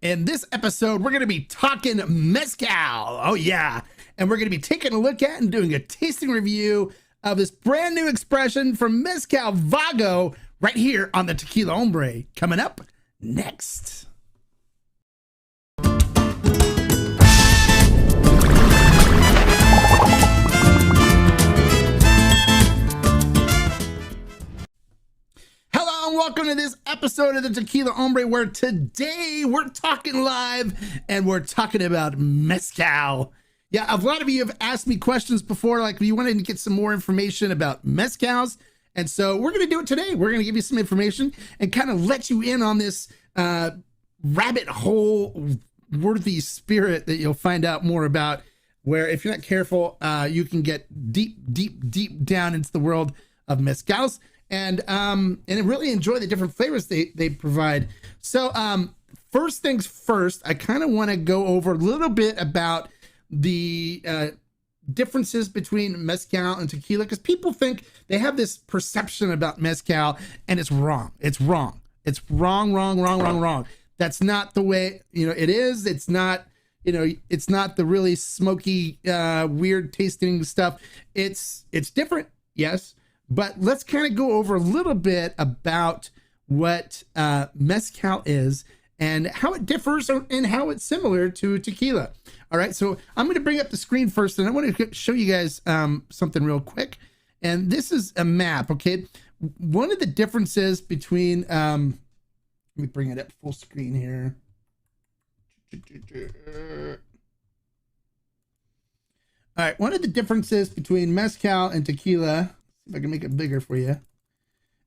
In this episode, we're going to be talking Mezcal. Oh, yeah. And we're going to be taking a look at and doing a tasting review of this brand new expression from Mezcal Vago right here on the Tequila Hombre. Coming up next. Welcome to this episode of the Tequila Hombre, where today we're talking live and we're talking about Mezcal. Yeah, a lot of you have asked me questions before, like if you wanted to get some more information about Mezcals. And so we're going to do it today. We're going to give you some information and kind of let you in on this rabbit hole worthy spirit that you'll find out more about, where if you're not careful, you can get deep down into the world of Mezcals. And really enjoy the different flavors they provide. So first things first, I kind of want to go over a little bit about the differences between Mezcal and tequila, because people think they have this perception about Mezcal, and it's wrong. It's wrong. It's wrong. That's not the way, it is. It's not, it's not the really smoky, weird tasting stuff. It's different. Yes. But let's kind of go over a little bit about what Mezcal is and how it differs and how it's similar to tequila. All right, so I'm going to bring up the screen first, and I want to show you guys something real quick. And this is a map, okay? One of the differences between, let me bring it up full screen here. All right, one of the differences between Mezcal and tequila, if I can make it bigger for you,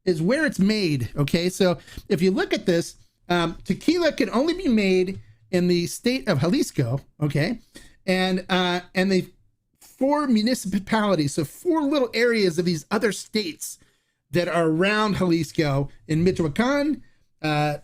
is where it's made. Okay, so if you look at this, tequila can only be made in the state of Jalisco. Okay, and the 4 municipalities, so 4 little areas of these other states that are around Jalisco in Michoacan, Tamaulipas,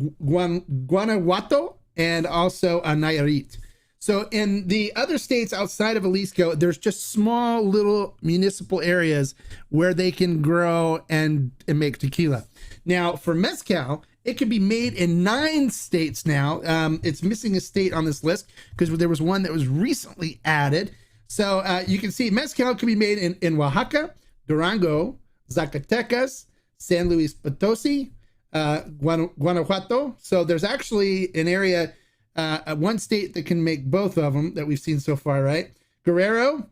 Guanajuato, and also Nayarit. So in the other states outside of Jalisco, there's just small little municipal areas where they can grow and make tequila. Now for Mezcal, it can be made in 9 states now. It's missing a state on this list because there was one that was recently added. So you can see Mezcal can be made in Oaxaca, Durango, Zacatecas, San Luis Potosi, Guanajuato. So there's actually an area, one state that can make both of them that we've seen so far, right? Guerrero,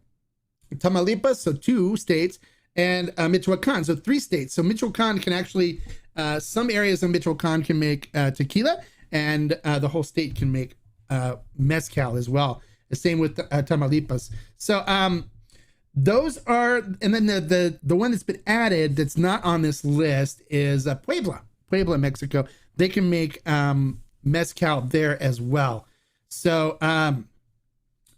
Tamaulipas, so 2 states, and Michoacan, so 3 states. So Michoacan can actually, some areas of Michoacan can make tequila, and the whole state can make Mezcal as well. The same with Tamaulipas. So those are, and then the one that's been added that's not on this list is Puebla, Mexico. They can make Mezcal there as well. So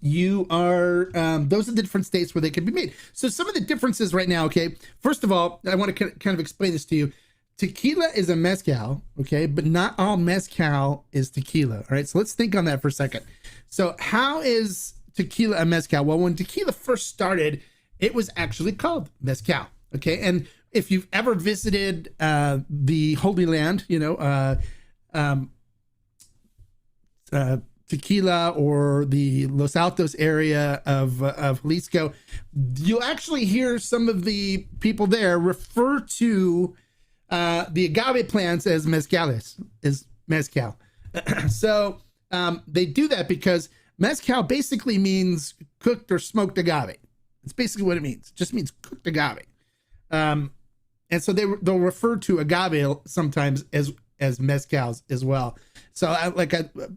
those are the different states where they can be made. So some of the differences right now, okay, first of all, I want to kind of explain this to you. Tequila is a mezcal, okay, but not all mezcal is tequila. All right, so let's think on that for a second. So how is tequila a mezcal? Well, when tequila first started, it was actually called mezcal, okay? And if you've ever visited the Holy Land, Tequila or the Los Altos area of Jalisco, you'll actually hear some of the people there refer to the agave plants as mezcales, as mezcal. So they do that because mezcal basically means cooked or smoked agave. It's basically what it means. It just means cooked agave. And so they'll refer to agave sometimes as mezcals as well. So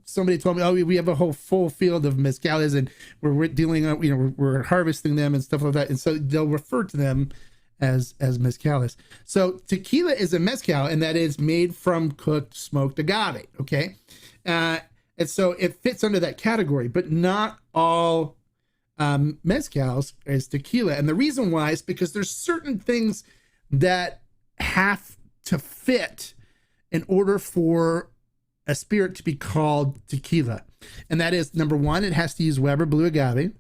somebody told me, oh, we have a whole full field of mezcales and we're dealing, we're harvesting them and stuff like that. And so they'll refer to them as mezcales. So tequila is a mezcal, and that is made from cooked smoked agave. Okay. And so it fits under that category, but not all mezcals is tequila. And the reason why is because there's certain things that have to fit in order for a spirit to be called tequila. And that is, number 1, it has to use Weber blue agave.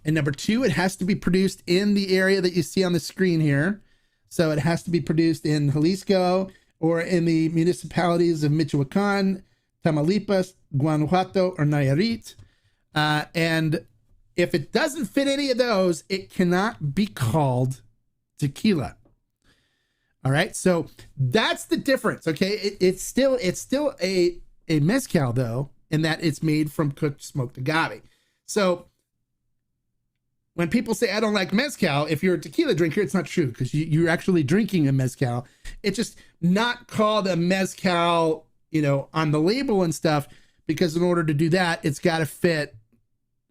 And number 2, it has to be produced in the area that you see on the screen here. So it has to be produced in Jalisco or in the municipalities of Michoacan, Tamaulipas, Guanajuato, or Nayarit. And if it doesn't fit any of those, it cannot be called tequila. All right, so that's the difference. Okay, it's still a mezcal though, in that it's made from cooked smoked agave. So when people say I don't like mezcal, if you're a tequila drinker, it's not true, because you're actually drinking a mezcal. It's just not called a mezcal, on the label and stuff, because in order to do that, it's got to fit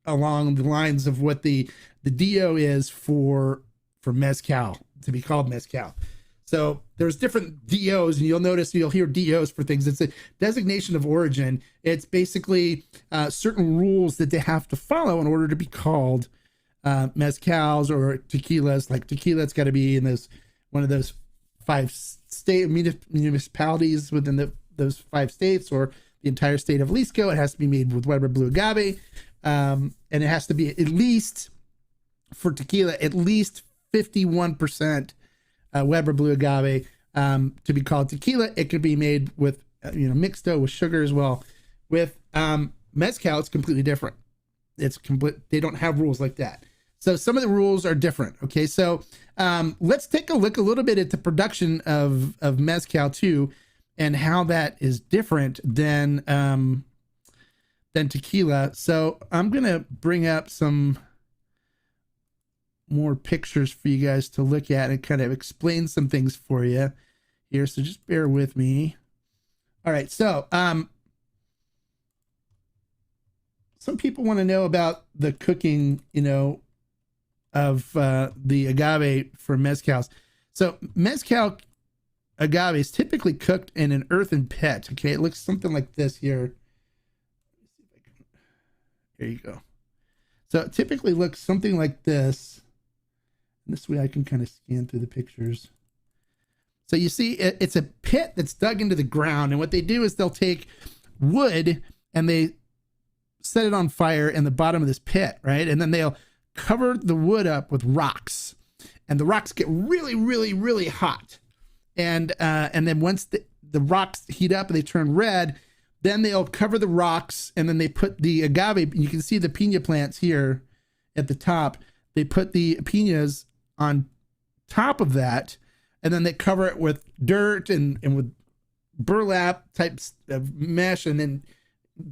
along the lines of what the DO is for mezcal to be called mezcal. So there's different DOs, and you'll hear DOs for things. It's a designation of origin. It's basically certain rules that they have to follow in order to be called mezcals or tequilas. Like tequila, it's got to be in one of those 5 state municipalities within those 5 states, or the entire state of Jalisco. It has to be made with Weber Blue Agave, and it has to be at least, for tequila, at least 51% Weber Blue Agave to be called tequila. It could be made with mixto with sugar as well. With mezcal, it's completely different. They don't have rules like that. So some of the rules are different. Okay, so let's take a look a little bit at the production of mezcal too, and how that is different than tequila. So I'm gonna bring up some more pictures for you guys to look at and kind of explain some things for you here. So just bear with me. All right, so some people want to know about the cooking, of the agave for mezcals. So mezcal agave is typically cooked in an earthen pit. Okay, it looks something like this here. Here you go. So it typically looks something like this. And this way I can kind of scan through the pictures. So you see, it's a pit that's dug into the ground, and what they do is they'll take wood and they set it on fire in the bottom of this pit, right? And then they'll cover the wood up with rocks, and the rocks get really, really, really hot. And then once the rocks heat up and they turn red, then they'll cover the rocks, and then they put the agave. You can see the pina plants here at the top. They put the pinas on top of that, and then they cover it with dirt and with burlap types of mesh, and then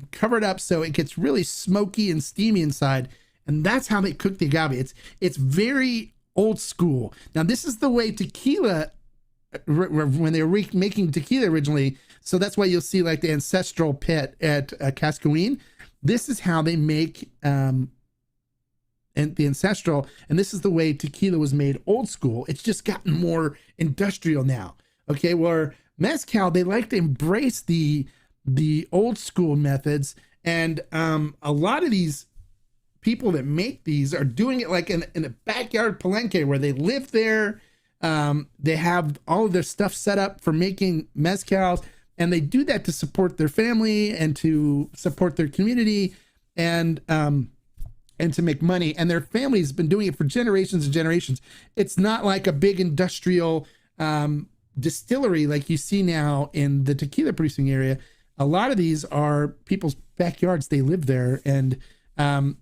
cover it up so it gets really smoky and steamy inside. And that's how they cook the agave. It's very old school. Now, this is the way tequila, when they were making tequila originally. So that's why you'll see like the ancestral pit at Cascoine. This is how they make and the ancestral, and this is the way tequila was made old school. It's just gotten more industrial now. Okay, where mezcal, they like to embrace the old school methods, and a lot of these people that make these are doing it like in a backyard palenque where they live there. They have all of their stuff set up for making mezcals, and they do that to support their family and to support their community, and to make money. And their family's been doing it for generations and generations. It's not like a big industrial distillery like you see now in the tequila producing area. A lot of these are people's backyards. They live there, and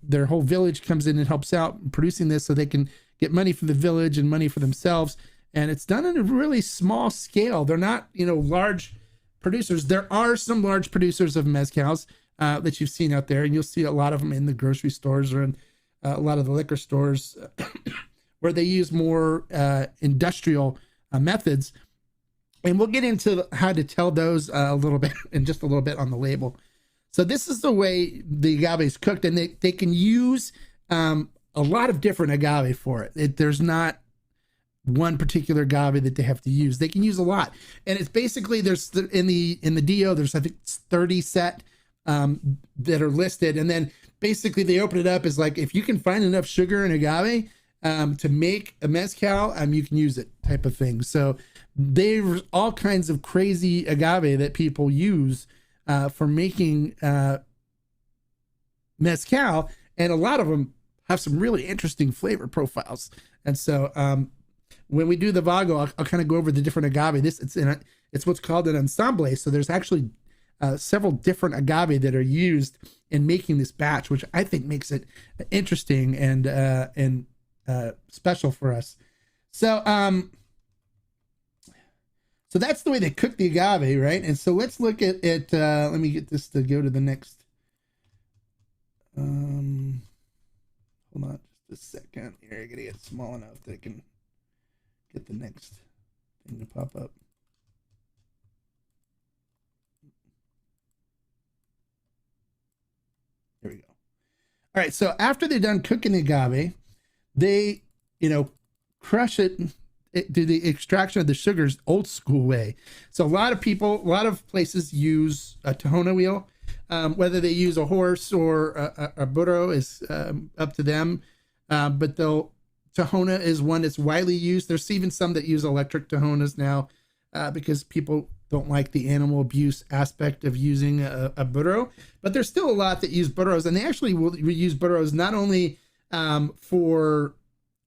their whole village comes in and helps out producing this so they can get money for the village and money for themselves. And it's done on a really small scale. They're not, large producers. There are some large producers of mezcals that you've seen out there, and you'll see a lot of them in the grocery stores or in a lot of the liquor stores where they use more industrial methods. And we'll get into how to tell those a little bit in just a little bit on the label. So this is the way the agave is cooked, and they can use a lot of different agave for it. There's not one particular agave that they have to use. They can use a lot, and it's basically there's in the DO there's I think 30 set that are listed, and then basically they open it up as like if you can find enough sugar in agave to make a mezcal, you can use it type of thing. So there's all kinds of crazy agave that people use for making mezcal, and a lot of them have some really interesting flavor profiles. And so when we do the Vago, I'll kind of go over the different agave. It's what's called an ensemble. So there's actually several different agave that are used in making this batch, which I think makes it interesting and special for us. So so that's the way they cook the agave, right? And so let's look at it. Let me get this to go to the next. Hold on just a second here. I gotta get small enough that I can get the next thing to pop up. There we go. All right, so after they're done cooking the agave, they, crush it, do the extraction of the sugars old school way. So a lot of places use a tahona wheel. Whether they use a horse or a burro is up to them. But tahona is one that's widely used. There's even some that use electric tahonas now because people don't like the animal abuse aspect of using a burro. But there's still a lot that use burros, and they actually will use burros not only for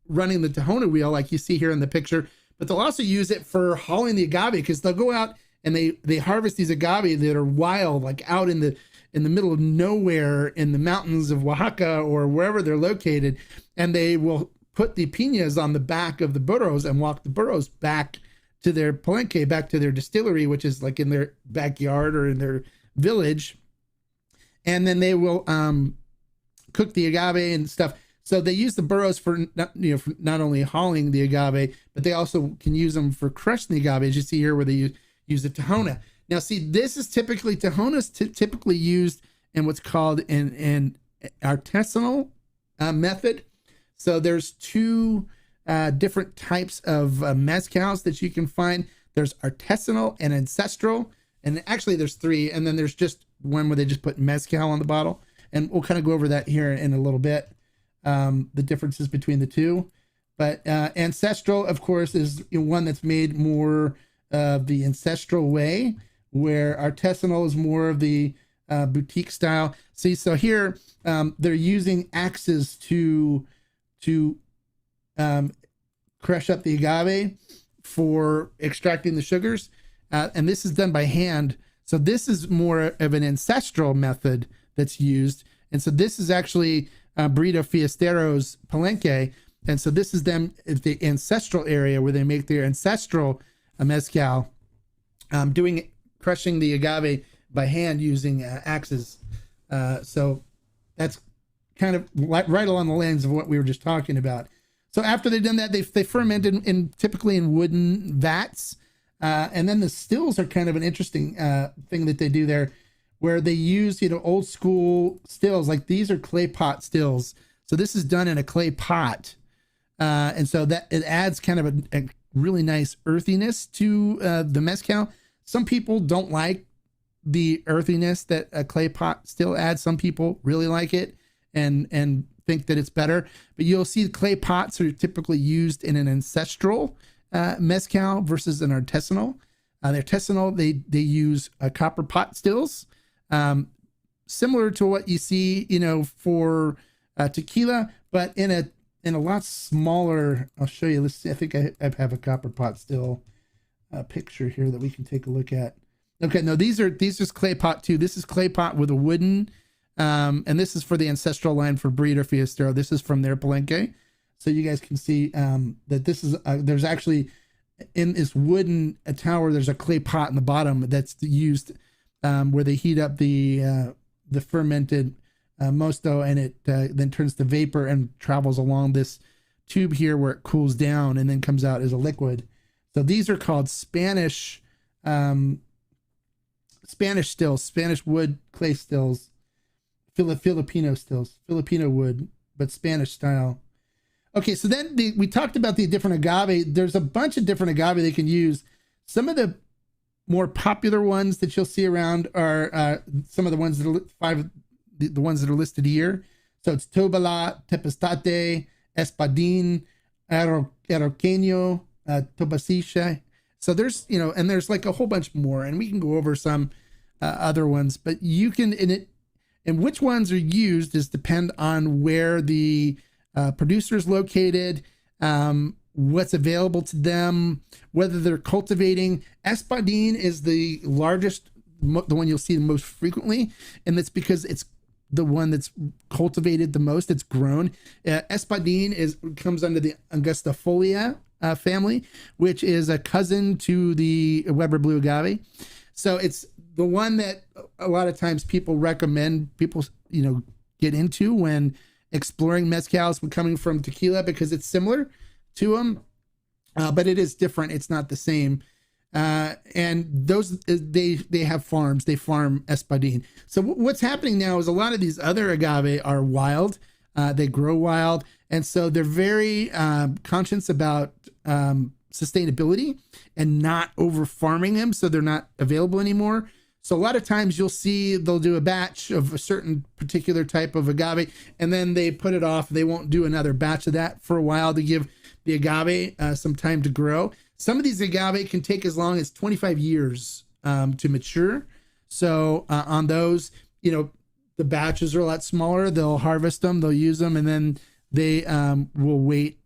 running the tahona wheel like you see here in the picture, but they'll also use it for hauling the agave, because they'll go out and they harvest these agave that are wild, like out in the middle of nowhere in the mountains of Oaxaca or wherever they're located, and they will put the piñas on the back of the burros and walk the burros back to their palenque, back to their distillery, which is like in their backyard or in their village. And then they will cook the agave and stuff. So they use the burros for not only hauling the agave, but they also can use them for crushing the agave, as you see here where they use the tahona. Now, see, this is typically, tahona's typically used in what's called an artisanal method. So there's two different types of mezcals that you can find. There's artisanal and ancestral, and actually there's three, and then there's just one where they just put mezcal on the bottle, and we'll kind of go over that here in a little bit, the differences between the two. But ancestral, of course, is one that's made more the ancestral way, where artisanal is more of the boutique style. See, so here they're using axes to crush up the agave for extracting the sugars, and this is done by hand. So this is more of an ancestral method that's used, and so this is actually Burrito Fiestero's Palenque, and so this is them at the ancestral area where they make their ancestral mezcal, crushing the agave by hand using axes. So that's kind of right along the lines of what we were just talking about. So after they've done that, they fermented typically in wooden vats. And then the stills are kind of an interesting thing that they do there, where they use, old school stills. Like these are clay pot stills. So this is done in a clay pot. And so that it adds kind of a really nice earthiness to the mezcal. Some people don't like the earthiness that a clay pot still adds. Some people really like it and think that it's better. But you'll see clay pots are typically used in an ancestral mezcal versus an artisanal. The artisanal, they use copper pot stills, similar to what you see, for tequila, but in a lot smaller. I'll show you. Let's see. I think I have a copper pot still picture here that we can take a look at. Okay, no, these are clay pot too. This is clay pot with a wooden, and this is for the ancestral line for Burrito Fiestero. This is from their Palenque. So you guys can see that this is, there's actually, in this wooden tower, there's a clay pot in the bottom that's used where they heat up the fermented mosto, and it then turns to vapor and travels along this tube here where it cools down and then comes out as a liquid. So these are called Spanish stills, Spanish wood clay stills, Filipino stills, Filipino wood, but Spanish style. Okay, so then we talked about the different agave. There's a bunch of different agave they can use. Some of the more popular ones that you'll see around are some of the ones that are the ones that are listed here. So it's Tobala, Tepestate, Espadín, Arroqueño, Tobasiche. So there's, and there's like a whole bunch more, and we can go over some other ones, but you can, and which ones are used is depend on where the producer is located, what's available to them, whether they're cultivating. Espadín is the largest, the one you'll see the most frequently, and that's because it's the one that's cultivated the most. It's grown. Espadín comes under the Angustifolia family, which is a cousin to the Weber Blue Agave. So it's the one that a lot of times people recommend people, get into when exploring mezcals when coming from tequila, because it's similar to them, but it is different. It's not the same. And those, they have farms, they farm Espadín. So what's happening now is a lot of these other agave are wild. They grow wild. And so they're very conscious about sustainability and not over farming them, so they're not available anymore. So a lot of times you'll see they'll do a batch of a certain particular type of agave, and then they put it off. They won't do another batch of that for a while to give the agave some time to grow. Some of these agave can take as long as 25 years to mature. So on those, the batches are a lot smaller. They'll harvest them, they'll use them, and then they will wait.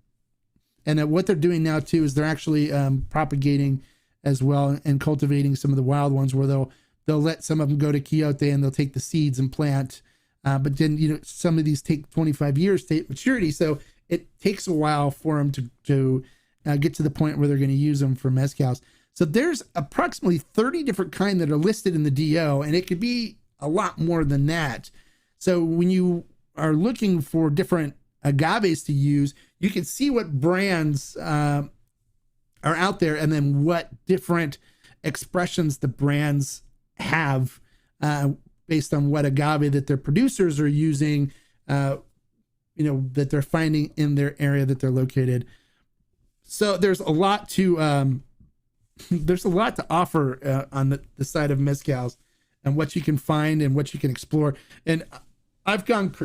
And what they're doing now too is they're actually propagating as well and cultivating some of the wild ones, where they'll let some of them go to Quixote and they'll take the seeds and plant. But then, some of these take 25 years to hit maturity. So it takes a while for them to get to the point where they're going to use them for mezcals. So there's approximately 30 different kinds that are listed in the DO, and it could be a lot more than that. So when you are looking for different agaves to use, you can see what brands are out there, and then what different expressions the brands have based on what agave that their producers are using, that they're finding in their area that they're located. So there's a lot to offer on the side of mezcals and what you can find and what you can explore. And I've gone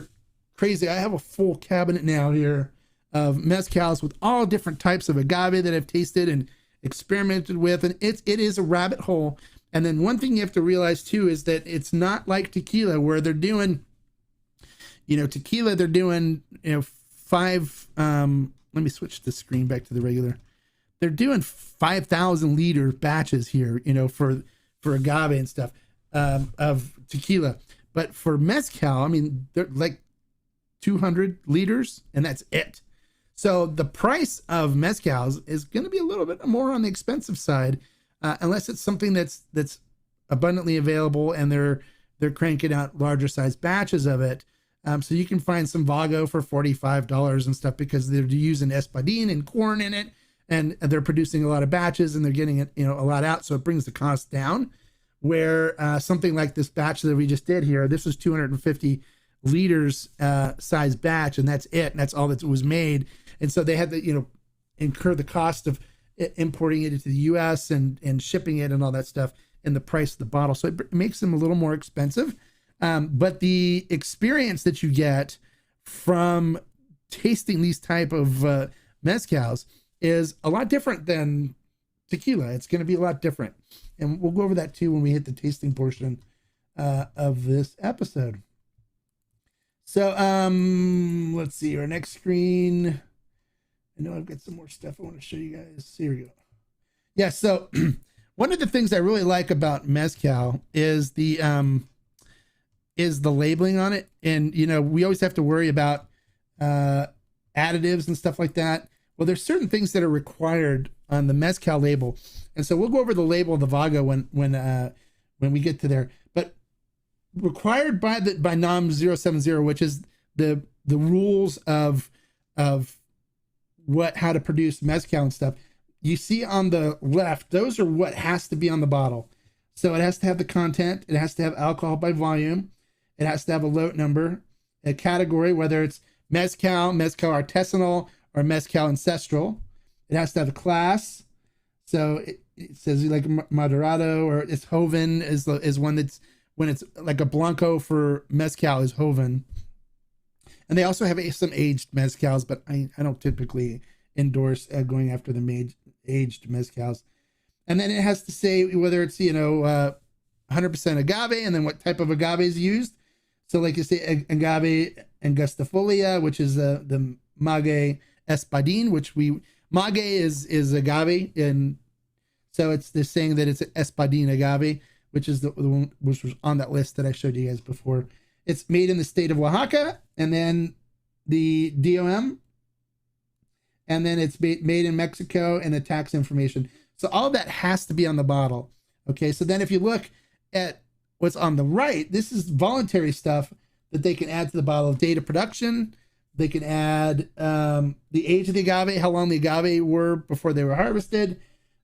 crazy. I have a full cabinet now here of mezcals with all different types of agave that I've tasted and experimented with, and it is a rabbit hole. And then one thing you have to realize too is that it's not like tequila, where they're doing, tequila, they're doing, 5, let me switch the screen back to the regular. They're doing 5,000 liter batches here, for agave and stuff, of tequila. But for mezcal, they're like 200 liters, and that's it. So the price of mezcals is going to be a little bit more on the expensive side, unless it's something that's abundantly available and they're cranking out larger size batches of it. So you can find some Vago for $45 and stuff, because they're using Espadín and corn in it, and they're producing a lot of batches and they're getting it, a lot out. So it brings the cost down, where something like this batch that we just did here, this was 250 liters size batch, and that's it. And that's all that was made. And so they had to, incur the cost of importing it into the US and shipping it and all that stuff, and the price of the bottle. So it makes them a little more expensive. But the experience that you get from tasting these type of mezcals is a lot different than tequila. It's going to be a lot different. And we'll go over that too when we hit the tasting portion of this episode. So let's see, our next screen. I know I've got some more stuff I want to show you guys. Here we go. Yeah, so one of the things I really like about mezcal is the labeling on it. And, we always have to worry about additives and stuff like that. Well, there's certain things that are required on the mezcal label. And so we'll go over the label of the Vago when we get to there. But required by NOM 070, which is the rules of how to produce mezcal and stuff. You see on the left, those are what has to be on the bottle. So it has to have the content, it has to have alcohol by volume, it has to have a lot number, a category, whether it's mezcal artisanal, or mezcal ancestral. It has to have a class. So it says like Moderado, or it's Joven is one that's, when it's like a Blanco for mezcal is Joven. And they also have some aged mezcals, but I don't typically endorse going after the aged mezcals. And then it has to say whether it's, 100% agave, and then what type of agave is used. So like you say, agave angustifolia, which is the Maguey Espadín, which Mague is agave, and so they're saying that it's Espadin agave, which is the one which was on that list that I showed you guys before. It's made in the state of Oaxaca, and then the DOM, and then it's made in Mexico, and the tax information. So all that has to be on the bottle. Okay, so then if you look at what's on the right, this is voluntary stuff that they can add to the bottle. Date of production. They can add the age of the agave, how long the agave were before they were harvested,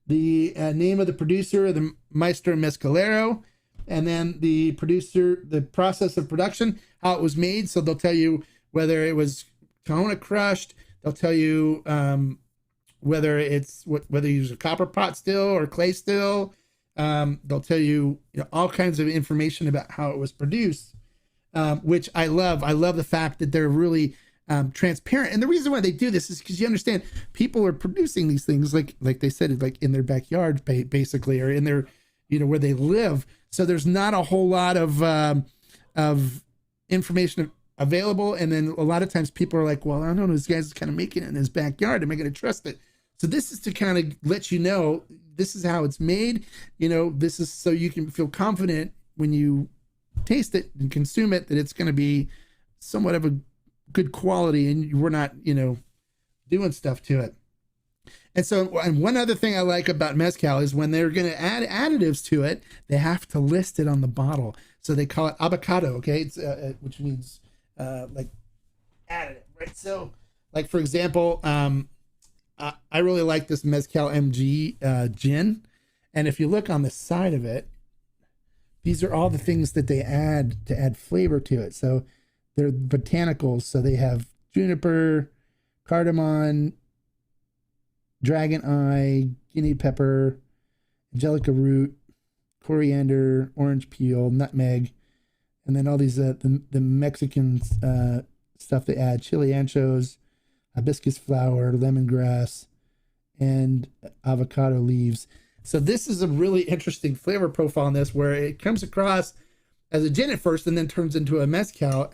the name of the producer, the Maestro Mezcalero, and then the producer, the process of production, how it was made. So they'll tell you whether it was Tahona crushed. They'll tell you whether you use a copper pot still or clay still. They'll tell you, all kinds of information about how it was produced, which I love. I love the fact that they're really transparent. And the reason why they do this is because you understand people are producing these things like they said, like in their backyard, basically, or in their, where they live. So there's not a whole lot of information available. And then a lot of times people are like, well, I don't know, this guy's kind of making it in his backyard. Am I going to trust it? So this is to kind of let you know, this is how it's made. This is so you can feel confident when you taste it and consume it, that it's going to be somewhat of a good quality, and we're not, doing stuff to it. And so, and one other thing I like about Mezcal is when they're going to add additives to it, they have to list it on the bottle. So they call it avocado, okay? It's which means like additive, right? So, like for example, I really like this Mezcal MG gin, and if you look on the side of it, these are all the things that they add to add flavor to it. So they're botanicals, so they have juniper, cardamom, dragon eye, guinea pepper, angelica root, coriander, orange peel, nutmeg, and then all these the Mexican stuff they add: chili anchos, hibiscus flower, lemongrass, and avocado leaves. So this is a really interesting flavor profile in this, where it comes across as a gin at first and then turns into a mezcal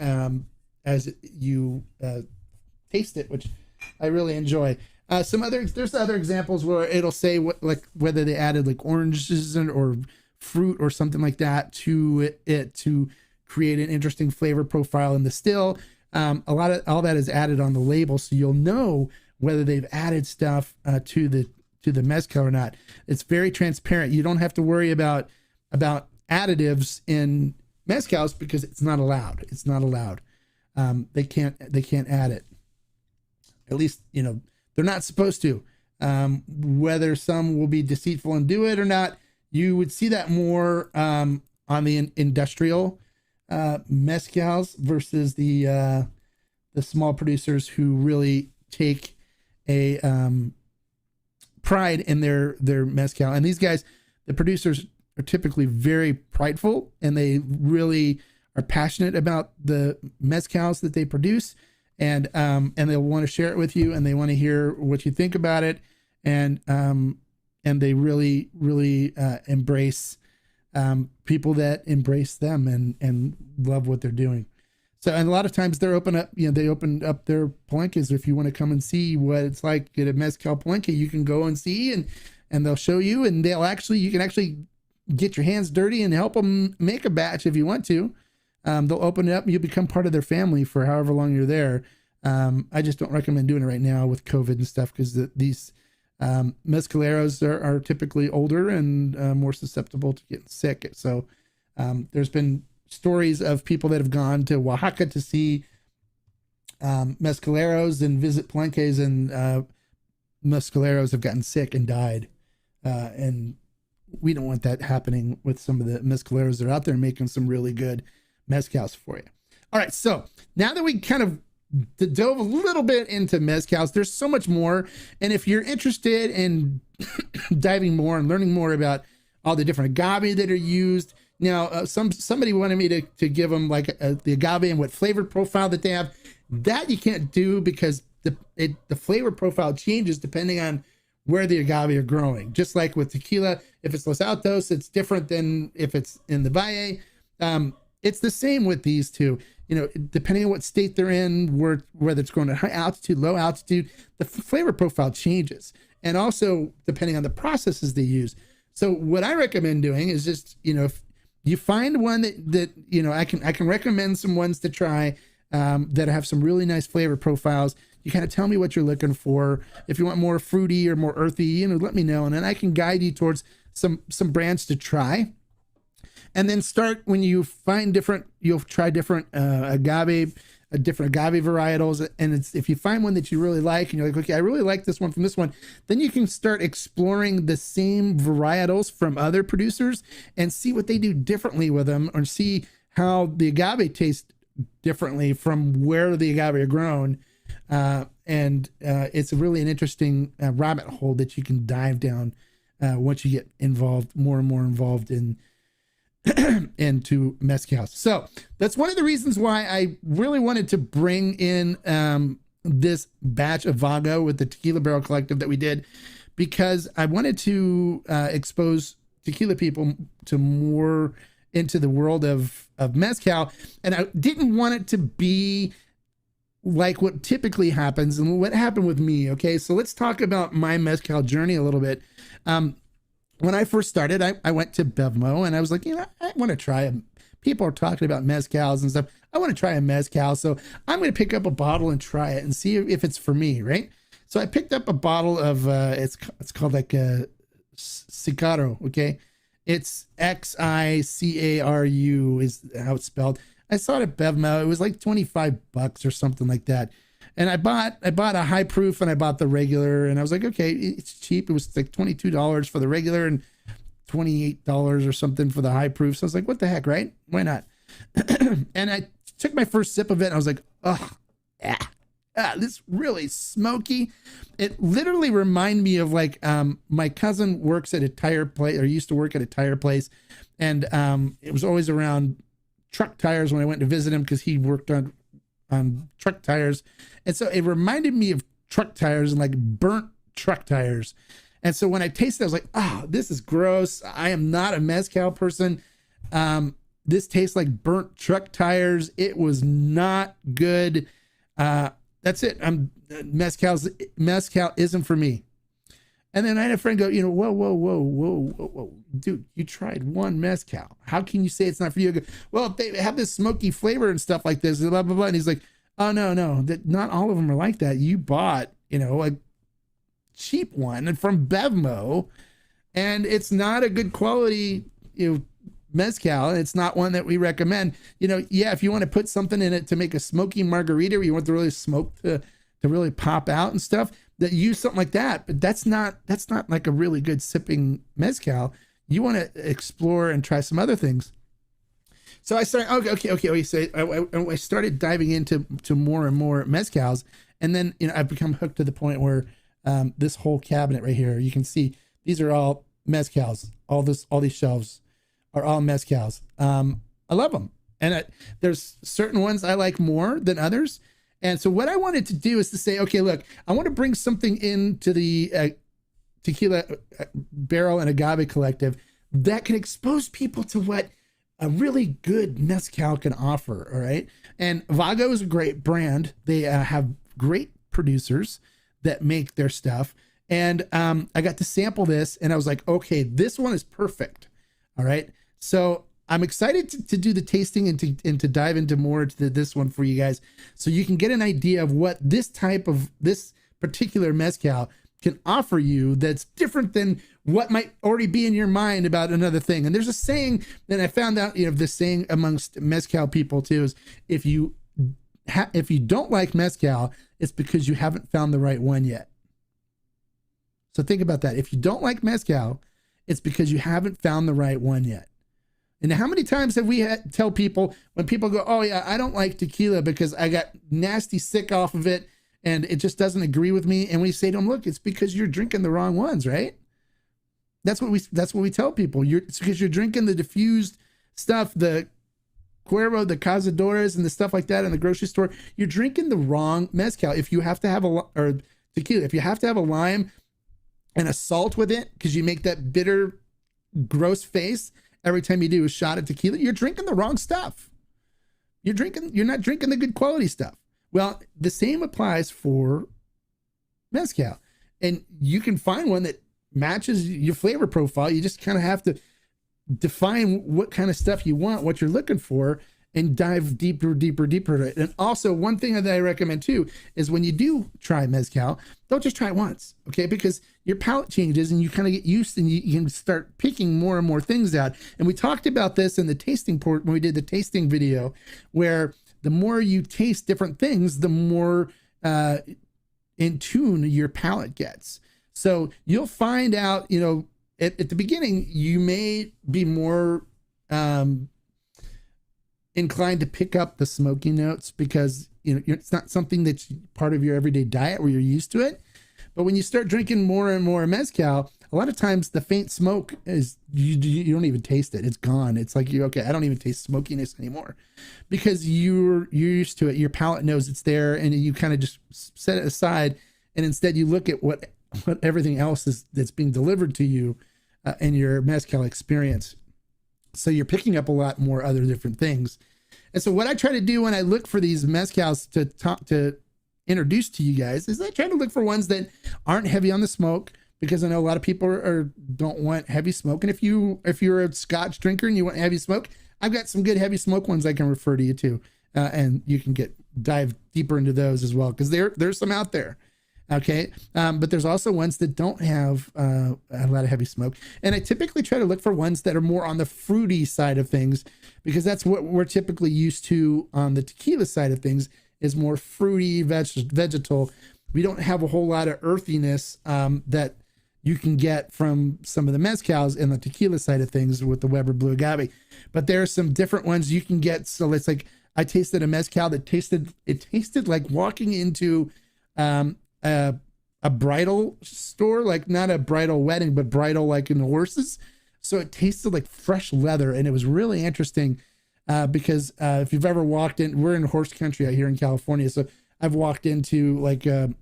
as you taste it, which I really enjoy. There's other examples where it'll say whether they added like oranges or fruit or something like that to it to create an interesting flavor profile in the still. All that is added on the label, so you'll know whether they've added stuff to the mezcal or not. It's very transparent. You don't have to worry about additives in mezcals because it's not allowed. It's not allowed. They can't add it. At least, they're not supposed to. Whether some will be deceitful and do it or not, you would see that more on the industrial mezcals versus the small producers who really take a pride in their mezcal. And these guys, the producers, are typically very prideful, and they really are passionate about the mezcals that they produce, and they'll want to share it with you, and they want to hear what you think about it, and they really embrace people that embrace them and love what they're doing. So, and a lot of times they open up their palenques. If you want to come and see what it's like at a mezcal palenque, you can go and see, and they'll show you, and you can actually get your hands dirty and help them make a batch if you want to. They'll open it up and you'll become part of their family for however long you're there. I just don't recommend doing it right now with COVID and stuff, because these mezcaleros are typically older and more susceptible to getting sick. So there's been stories of people that have gone to Oaxaca to see mezcaleros and visit palenques, and mezcaleros have gotten sick and died. And we don't want that happening with some of the mezcaleros that are out there making some really good mezcals for you. All right, so now that we kind of dove a little bit into mezcals, there's so much more. And if you're interested in diving more and learning more about all the different agave that are used, now somebody wanted me to give them like the agave and what flavor profile that they have. That you can't do because the flavor profile changes depending on where the agave are growing. Just like with tequila, if it's Los Altos, it's different than if it's in the Valle. it's the same with these two. You know, depending on what state they're in, whether it's grown at high altitude, low altitude, the flavor profile changes. And also depending on the processes they use. So what I recommend doing is just, you know, if you find one that you know, I can recommend some ones to try that have some really nice flavor profiles. You kind of tell me what you're looking for. If you want more fruity or more earthy, you know, let me know. And then I can guide you towards some brands to try. And then start when you find different, you'll try different agave varietals. And if you find one that you really like and you're like, okay, I really like this one from this one, then you can start exploring the same varietals from other producers and see what they do differently with them, or see how the agave tastes differently from where the agave are grown. It's really an interesting rabbit hole that you can dive down once you get more and more involved into mezcal. So that's one of the reasons why I really wanted to bring in this batch of Vago with the Tequila Barrel Collective that we did, because I wanted to expose tequila people to more into the world of mezcal, and I didn't want it to be like what typically happens and what happened with me. Okay, so let's talk about my mezcal journey a little bit. When I first started, I went to Bevmo and I was like, you know, I want to try them. People are talking about mezcals and stuff. I want to try a mezcal. So I'm going to pick up a bottle and try it and see if it's for me, right? So I picked up a bottle of, it's called like a Sicaru, okay? It's Xicaru is how it's spelled. I saw it at Bevmo. It was like $25 or something like that. And I bought a high proof and I bought the regular, and I was like, okay, it's cheap. It was like $22 for the regular and $28 or something for the high proof. So I was like, what the heck, right? Why not? And I took my first sip of it and I was like, oh, this really smoky. It literally reminded me of like, my cousin works at a tire place, or used to work at a tire place. And it was always around truck tires when I went to visit him, because he worked on truck tires. And so it reminded me of truck tires and like burnt truck tires. And so when I tasted it, I was like, oh, this is gross. I am not a mezcal person. This tastes like burnt truck tires. It was not good. That's it. Mezcal isn't for me. And then I had a friend go, you know, whoa, dude, you tried one mezcal. How can you say it's not for you? I go, well, if they have this smoky flavor and stuff like this, blah, blah, blah. And he's like, oh, no, that not all of them are like that. You bought, you know, a cheap one from Bevmo, and it's not a good quality, you know, mezcal. It's not one that we recommend. You know, yeah, if you want to put something in it to make a smoky margarita, or you want the really smoke to really pop out and stuff, that use something like that. But that's not like a really good sipping mezcal. You want to explore and try some other things. So I started, okay. So I started diving into more and more mezcals. And then, you know, I've become hooked to the point where this whole cabinet right here, you can see these are all mezcals. All these shelves are all mezcals. I love them. And there's certain ones I like more than others. And so what I wanted to do is to say, okay, look, I want to bring something into the Tequila Barrel and Agave Collective that can expose people to what a really good mezcal can offer. All right. And Vago is a great brand. They have great producers that make their stuff. And I got to sample this and I was like, okay, this one is perfect. All right. So I'm excited to do the tasting and to dive into more to this one for you guys, so you can get an idea of what this particular mezcal can offer you that's different than what might already be in your mind about another thing. And there's a saying that I found out, you know, this saying amongst mezcal people too, is if you don't like mezcal, it's because you haven't found the right one yet. So think about that. If you don't like mezcal, it's because you haven't found the right one yet. And how many times have we tell people, when people go, oh yeah, I don't like tequila because I got nasty sick off of it and it just doesn't agree with me. And we say to them, look, it's because you're drinking the wrong ones, right? That's what we tell people. It's because you're drinking the diffused stuff, the Cuervo, the Cazadores, and the stuff like that in the grocery store. You're drinking the wrong mezcal. If you have to have tequila, if you have to have a lime and a salt with it, because you make that bitter, gross face every time you do a shot of tequila, you're drinking the wrong stuff. you're not drinking the good quality stuff. Well, the same applies for mezcal, and you can find one that matches your flavor profile. You just kind of have to define what kind of stuff you want, what you're looking for, and dive deeper into it. And also, one thing that I recommend too is when you do try mezcal, don't just try it once, okay? Because your palate changes and you kind of get used, and you can start picking more and more things out. And we talked about this in the tasting port when we did the tasting video, where the more you taste different things, the more in tune your palate gets. So you'll find out, you know, at the beginning, you may be more inclined to pick up the smoky notes because, you know, it's not something that's part of your everyday diet where you're used to it. But when you start drinking more and more mezcal, a lot of times the faint smoke is, you don't even taste it. It's gone. It's like, you're okay, I don't even taste smokiness anymore because you're used to it. Your palate knows it's there, and you kind of just set it aside. And instead you look at what everything else is that's being delivered to you in your mezcal experience. So you're picking up a lot more other different things. And so what I try to do when I look for these mezcals to introduce to you guys is I try to look for ones that aren't heavy on the smoke, because I know a lot of people don't want heavy smoke. And if you're a Scotch drinker and you want heavy smoke, I've got some good heavy smoke ones I can refer to you to, and you can dive deeper into those as well, because there's some out there. Okay. But there's also ones that don't have a lot of heavy smoke. And I typically try to look for ones that are more on the fruity side of things, because that's what we're typically used to on the tequila side of things, is more fruity, vegetal. We don't have a whole lot of earthiness that you can get from some of the mezcals in the tequila side of things with the Weber Blue Agave. But there are some different ones you can get. So it's like, I tasted a mezcal that tasted like walking into a bridal store, like not a bridal wedding, but bridal like in the horses. So it tasted like fresh leather, and it was really interesting because if you've ever walked in, we're in horse country out here in California. So I've walked into like a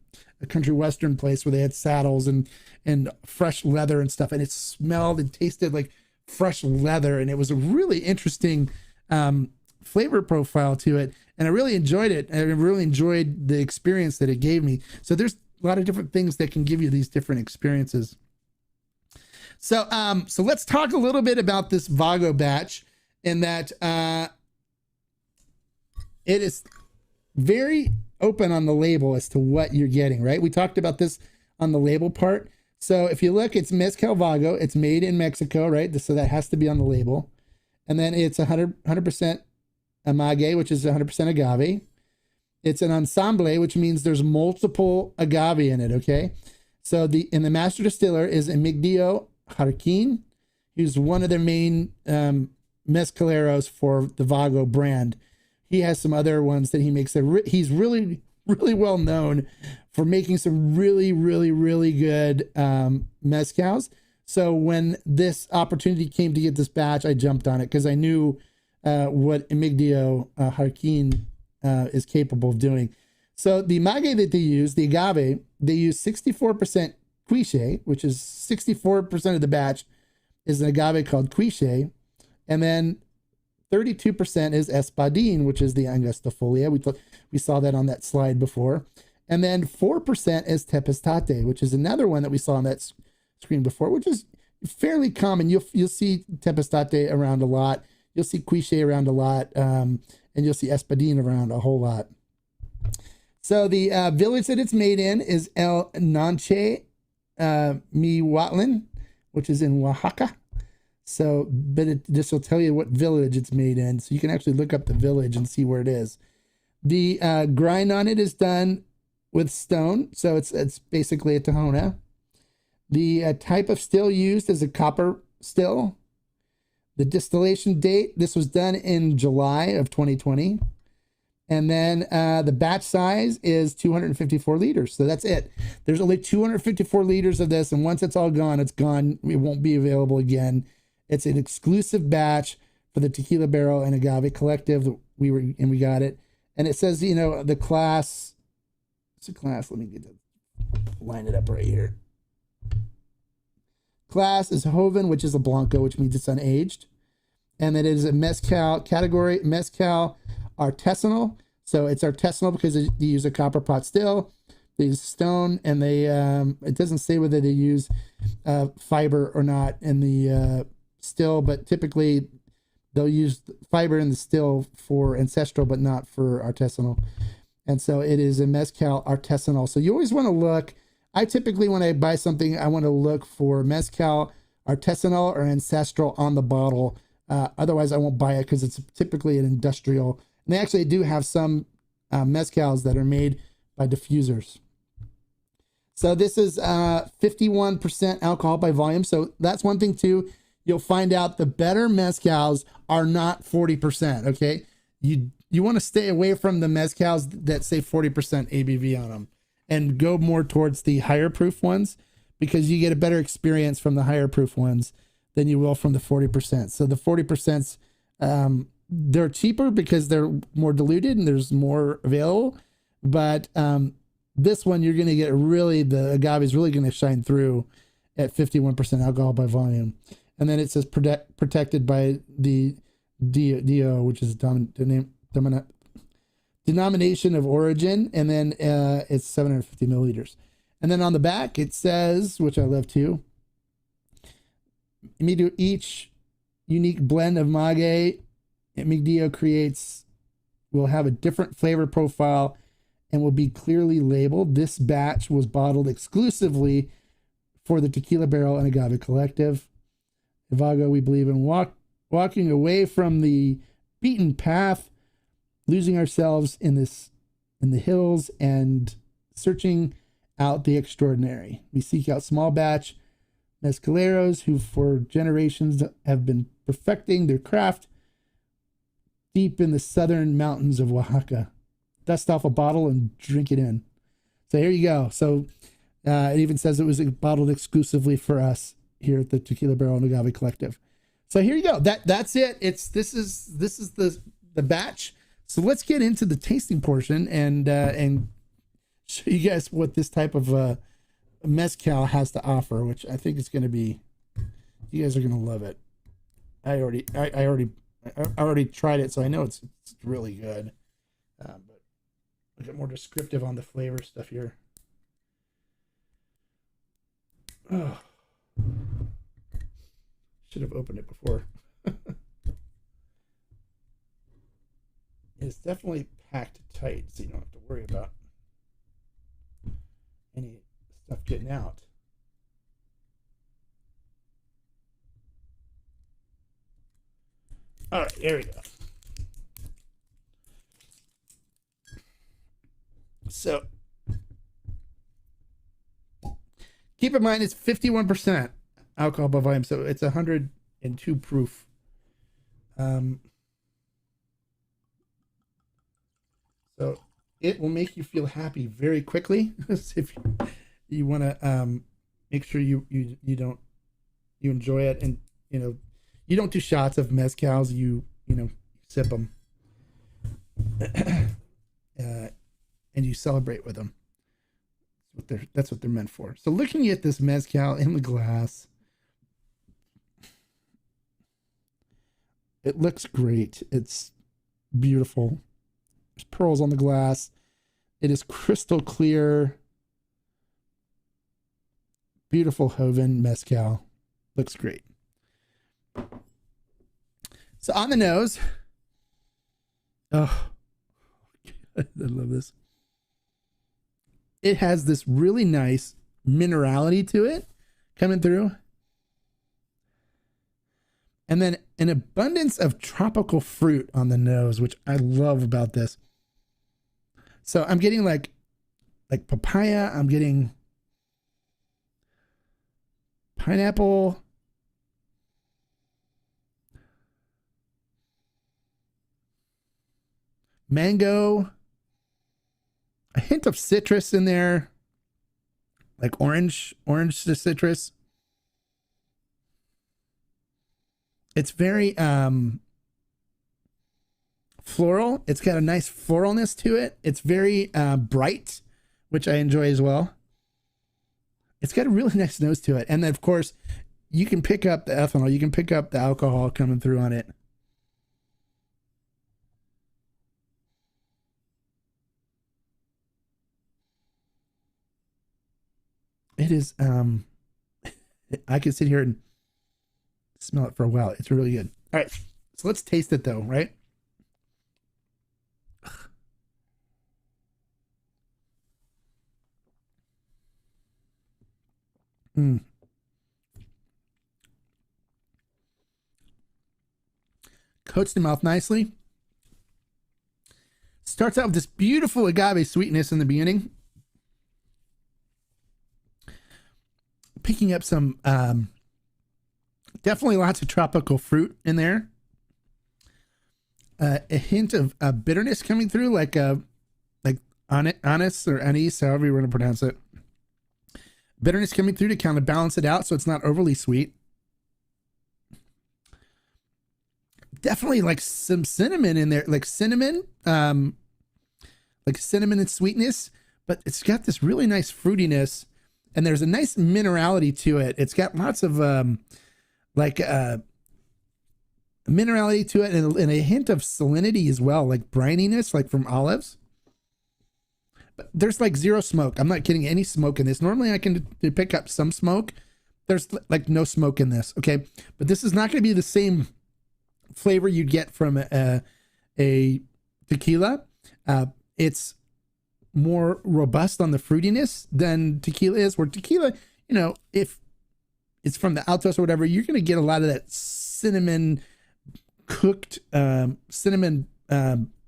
country western place where they had saddles and fresh leather and stuff, and it smelled and tasted like fresh leather, and it was a really interesting flavor profile to it, and I really enjoyed it. I really enjoyed the experience that it gave me. So there's a lot of different things that can give you these different experiences. So let's talk a little bit about this Vago batch, in that it is very open on the label as to what you're getting, right? We talked about this on the label part. So if you look, it's Mezcal Vago. It's made in Mexico, right? So that has to be on the label. And then it's 100% Amage, which is 100% agave. It's an ensemble, which means there's multiple agave in it, okay? So the master distiller is Emigdio Jarquin. He's one of their main mezcaleros for the Vago brand. He has some other ones that he makes. He's really, really well known for making some really, really, really good mezcals. So when this opportunity came to get this batch, I jumped on it because I knew what Emigdio Jarquin is capable of doing. So the maguey that they use, the agave, they use 64% quiche, which is 64% of the batch is an agave called quiche. And then 32% is espadín, which is the angustifolia. We saw that on that slide before. And then 4% is tepestate, which is another one that we saw on that screen before, which is fairly common. You'll see tepestate around a lot. You'll see quiche around a lot. And you'll see espadín around a whole lot. So the village that it's made in is El Nanche Mihuatlan, which is in Oaxaca. So, but this will tell you what village it's made in. So you can actually look up the village and see where it is. The grind on it is done with stone. So it's basically a Tahona. The type of still used is a copper still. The distillation date, this was done in July of 2020. And then the batch size is 254 liters. So that's it. There's only 254 liters of this. And once it's all gone, it's gone. It won't be available again. It's an exclusive batch for the Tequila Barrel and Agave Collective. We got it. And it says, you know, the class. It's a class. Let me line it up right here. Class is Joven, which is a Blanco, which means it's unaged. And it is a Mezcal category, Mezcal artisanal. So it's artisanal because they use a copper pot still. They use stone, and they it doesn't say whether they use fiber or not in the still, but typically they'll use fiber in the still for ancestral, but not for artisanal. And so it is a mezcal artisanal. So you always want to look. I typically, when I buy something, I want to look for mezcal artisanal or ancestral on the bottle. Otherwise, I won't buy it because it's typically an industrial. And they actually do have some mezcals that are made by diffusers. So this is 51% alcohol by volume. So that's one thing too. You'll find out the better mezcals are not 40%. Okay, you want to stay away from the mezcals that say 40% ABV on them, and go more towards the higher proof ones, because you get a better experience from the higher proof ones than you will from the 40%. So the 40%, they're cheaper because they're more diluted and there's more available. But this one, you're going to get really, the agave is really going to shine through at 51% alcohol by volume. And then it says protected by the DO, which is denomination of origin. And then it's 750 milliliters. And then on the back, it says, which I love too, each unique blend of maguey Migdio will have a different flavor profile and will be clearly labeled. This batch was bottled exclusively for the Tequila Barrel and Agave Collective. At Vago, we believe in walking away from the beaten path, losing ourselves in the hills, and searching out the extraordinary. We seek out small batch mezcaleros who for generations have been perfecting their craft deep in the southern mountains of Oaxaca. Dust off a bottle and drink it in. So here you go. So it even says it was bottled exclusively for us here at the Tequila Barrel and Agave Collective. So here you go. That's it. This is the batch. So let's get into the tasting portion and show you guys what this type of mezcal has to offer, which I think is going to be, you guys are going to love it. I already tried it, so I know it's really good. But I'll get more descriptive on the flavor stuff here. Oh, should have opened it before. It's definitely packed tight, so you don't have to worry about any stuff getting out. All right, there we go. So keep in mind it's 51% alcohol by volume, so it's 102 proof. So it will make you feel happy very quickly. If you want to make sure you enjoy it, and you don't do shots of mezcals, you sip them and you celebrate with them. That's what they're meant for. So looking at this mezcal in the glass, it looks great. It's beautiful. There's pearls on the glass. It is crystal clear. Beautiful Joven mezcal. Looks great. So on the nose, oh, I love this. It has this really nice minerality to it coming through. And then an abundance of tropical fruit on the nose, which I love about this. So I'm getting like papaya. I'm getting pineapple. Mango. A hint of citrus in there. Like orange to citrus. It's very floral. It's got a nice floralness to it. It's very bright, which I enjoy as well. It's got a really nice nose to it. And then, of course, you can pick up the ethanol. You can pick up the alcohol coming through on it. is, I can sit here and smell it for a while. It's really good. All right, so let's taste it though, right? Mm. Coats the mouth nicely. Starts out with this beautiful agave sweetness in the beginning. Picking up some, definitely lots of tropical fruit in there. A hint of bitterness coming through, like anise or anise, however you want to pronounce it. Bitterness coming through to kind of balance it out so it's not overly sweet. Definitely like some cinnamon in there, like cinnamon and sweetness, but it's got this really nice fruitiness, and there's a nice minerality to it. It's got lots of minerality to it, and a hint of salinity as well, like brininess, like from olives. But there's like zero smoke. I'm not getting any smoke in this. Normally I can pick up some smoke. There's like no smoke in this. Okay. But this is not going to be the same flavor you get from a tequila. It's more robust on the fruitiness than tequila is, where tequila, you know, if it's from the Altos or whatever, you're going to get a lot of that cinnamon cooked, cinnamon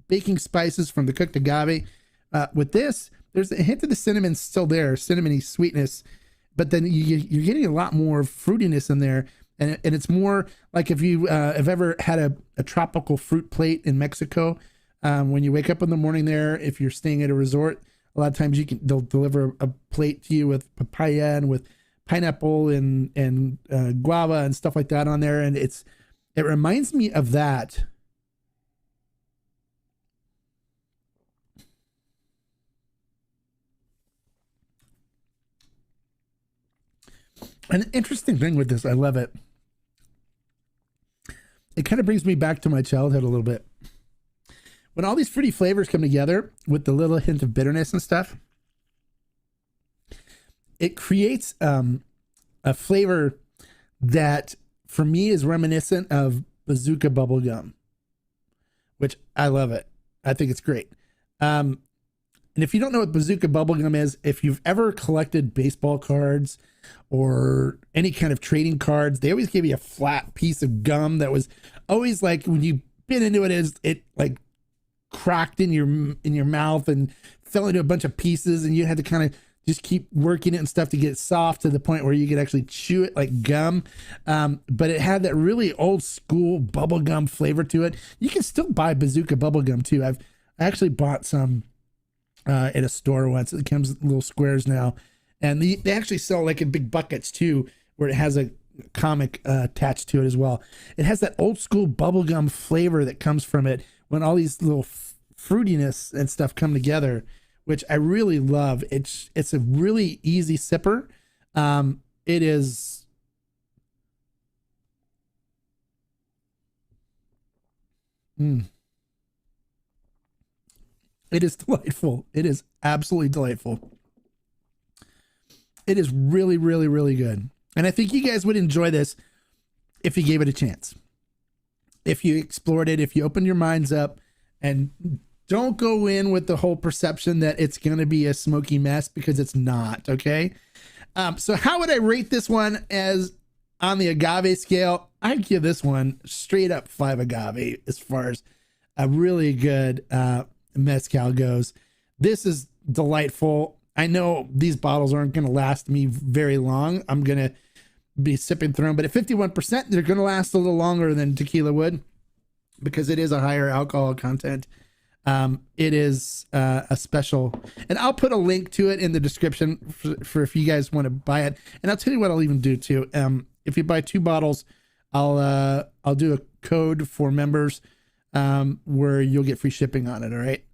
baking spices from the cooked agave. With this, there's a hint of the cinnamon still there, cinnamony sweetness, but then you're getting a lot more fruitiness in there. And it's more like if you have ever had a tropical fruit plate in Mexico, when you wake up in the morning there, if you're staying at a resort, a lot of times they'll deliver a plate to you with papaya and with pineapple and guava and stuff like that on there. And it reminds me of that. An interesting thing with this, I love it. It kind of brings me back to my childhood a little bit. When all these fruity flavors come together with the little hint of bitterness and stuff, it creates a flavor that for me is reminiscent of Bazooka bubblegum, which I love it. I think it's great. And if you don't know what Bazooka bubblegum is, if you've ever collected baseball cards or any kind of trading cards, they always give you a flat piece of gum that was always like, when you bit into it, it like cracked in your mouth and fell into a bunch of pieces, and you had to kind of just keep working it and stuff to get it soft to the point where you could actually chew it like gum. But it had that really old school bubblegum flavor to it. You can still buy Bazooka bubblegum too. I actually bought some at a store once. It comes in little squares now, and they actually sell like in big buckets too, where it has a comic attached to it as well. It has that old school bubblegum flavor that comes from it when all these little fruitiness and stuff come together, which I really love. It's a really easy sipper. It is It is delightful. It is absolutely delightful. It is really, really, really good. And I think you guys would enjoy this if you gave it a chance. If you explored it, if you opened your minds up, and don't go in with the whole perception that it's going to be a smoky mess, because it's not, okay? So how would I rate this one as on the agave scale? I'd give this one straight up 5 agave as far as a really good mezcal goes. This is delightful. I know these bottles aren't going to last me very long. I'm going to be sipping through them, but at 51%, they're going to last a little longer than tequila would, because it is a higher alcohol content. It is a special, and I'll put a link to it in the description for if you guys want to buy it. And I'll tell you what I'll even do too. If you buy 2 bottles, I'll do a code for members where you'll get free shipping on it. All right.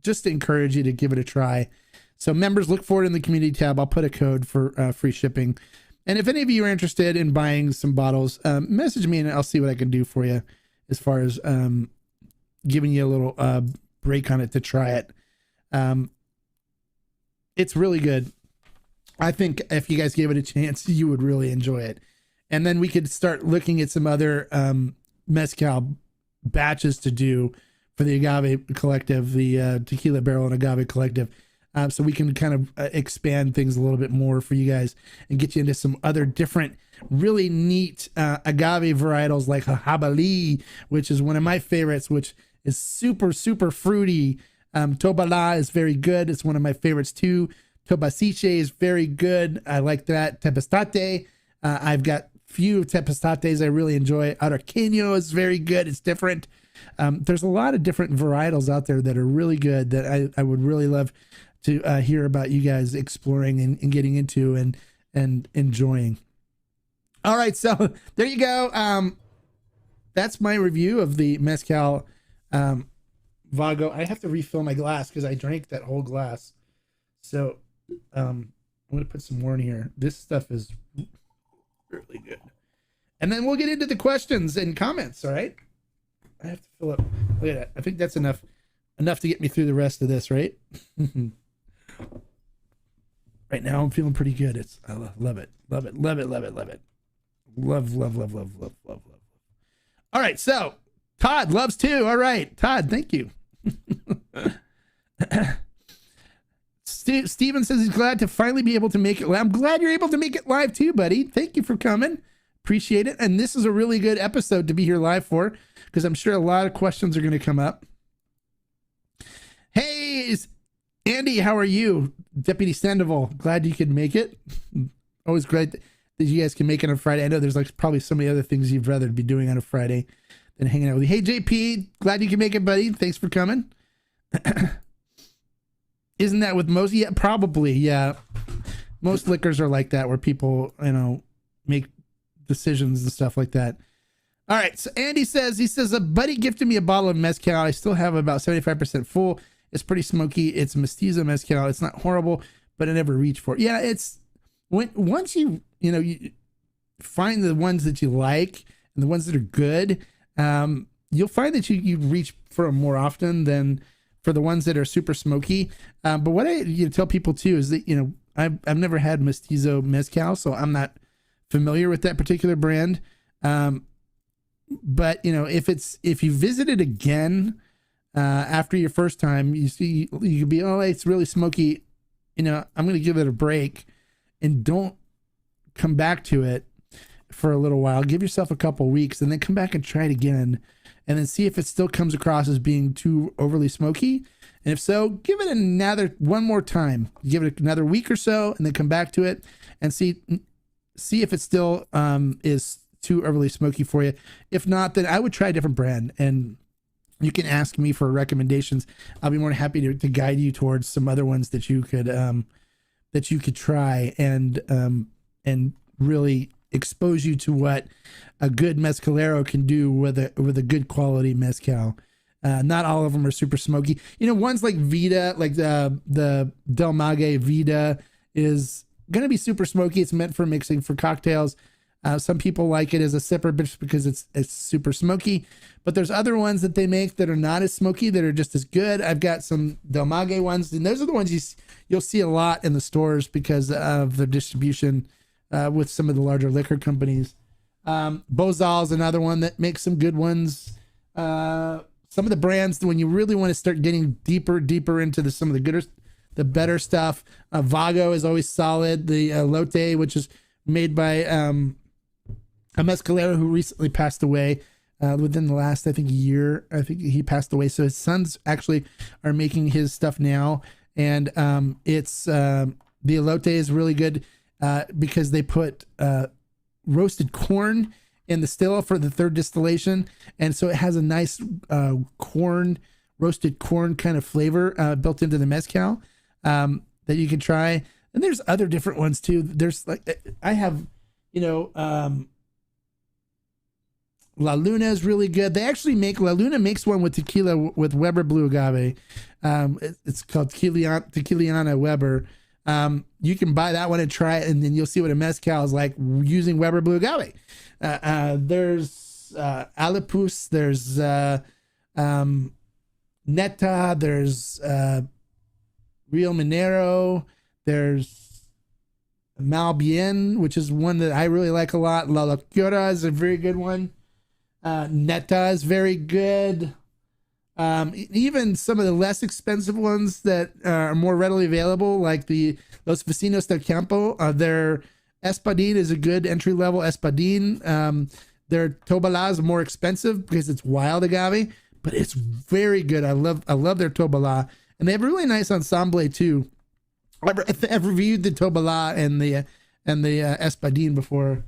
Just to encourage you to give it a try. So members, look for it in the community tab. I'll put a code for free shipping. And if any of you are interested in buying some bottles, message me and I'll see what I can do for you as far as giving you a little break on it to try it. It's really good. I think if you guys gave it a chance, you would really enjoy it. And then we could start looking at some other mezcal batches to do for the Agave Collective, the Tequila Barrel and Agave Collective. So we can kind of expand things a little bit more for you guys and get you into some other different, really neat agave varietals like Habali, which is one of my favorites, which is super, super fruity. Tobala is very good. It's one of my favorites too. Tobasiche is very good. I like that. Tempestate. I've got few Tempestates I really enjoy. Arauqueño is very good. It's different. There's a lot of different varietals out there that are really good that I would really love to hear about you guys exploring and getting into and enjoying. All right, so there you go. That's my review of the Mezcal Vago. I have to refill my glass because I drank that whole glass. So I'm going to put some more in here. This stuff is really good. And then we'll get into the questions and comments, all right? I have to fill up. Look at that. I think that's enough to get me through the rest of this, right? Right now I'm feeling pretty good. I love it. Love it. Love it. Love it. Love it. Love. All right, so Todd loves too. All right, Todd, thank you. Steven says he's glad to finally be able to make it. I'm glad you're able to make it live too, buddy. Thank you for coming. Appreciate it. And this is a really good episode to be here live for, because I'm sure a lot of questions are going to come up. Hey, Andy, how are you? Deputy Sandoval, glad you could make it. Always great that you guys can make it on Friday. I know there's like probably so many other things you'd rather be doing on a Friday than hanging out with you. Hey, JP, glad you can make it, buddy. Thanks for coming. Isn't that with most? Yeah, probably. Yeah. Most liquors are like that, where people, make decisions and stuff like that. All right. So Andy says, a buddy gifted me a bottle of Mezcal. I still have about 75% full. It's pretty smoky. It's mestizo Mezcal. It's not horrible, but I never reached for it. Yeah. It's once you find the ones that you like and the ones that are good, you'll find that you reach for them more often than for the ones that are super smoky. But what I tell people too is that, I've never had mestizo Mezcal, so I'm not familiar with that particular brand. But if you visit it again after your first time, you could be, oh, it's really smoky. I'm going to give it a break and don't come back to it for a little while. Give yourself a couple weeks and then come back and try it again, and then see if it still comes across as being too overly smoky. And if so, give it one more time. Give it another week or so, and then come back to it and see if it still is too overly smoky for you. If not, then I would try a different brand, and you can ask me for recommendations. I'll be more than happy to guide you towards some other ones that you could try and really expose you to what a good mezcalero can do with a good quality mezcal. Not all of them are super smoky. Ones like Vida, like the Del Mague Vida, is going to be super smoky. It's meant for mixing for cocktails. Some people like it as a sipper just because it's super smoky, but there's other ones that they make that are not as smoky that are just as good. I've got some Del Mague ones, and those are the ones you'll see a lot in the stores because of the distribution with some of the larger liquor companies. Bozal's another one that makes some good ones. Some of the brands, when you really want to start getting deeper into some of the better stuff, Vago is always solid. The Lotte, which is made by a mezcalero who recently passed away within the last, I think, year. I think he passed away. So his sons actually are making his stuff now. And it's the Elote is really good because they put roasted corn in the still for the third distillation. And so it has a nice roasted corn kind of flavor built into the mezcal that you can try. And there's other different ones too. There's I have, La Luna is really good. They actually La Luna makes one with tequila with Weber Blue Agave. It's called Tequiliana Weber. You can buy that one and try it, and then you'll see what a mezcal is like using Weber Blue Agave. There's Alipus, there's Neta, there's Rio Minero, there's Malbien, which is one that I really like a lot. La Locura is a very good one. Neta is very good. Even some of the less expensive ones that are more readily available, like the Los Vecinos del Campo, their Espadin is a good entry level Espadin. Their Tobala is more expensive because it's wild agave, but it's very good. I love their Tobala, and they have a really nice ensemble too. I've reviewed the Tobala and the Espadin before.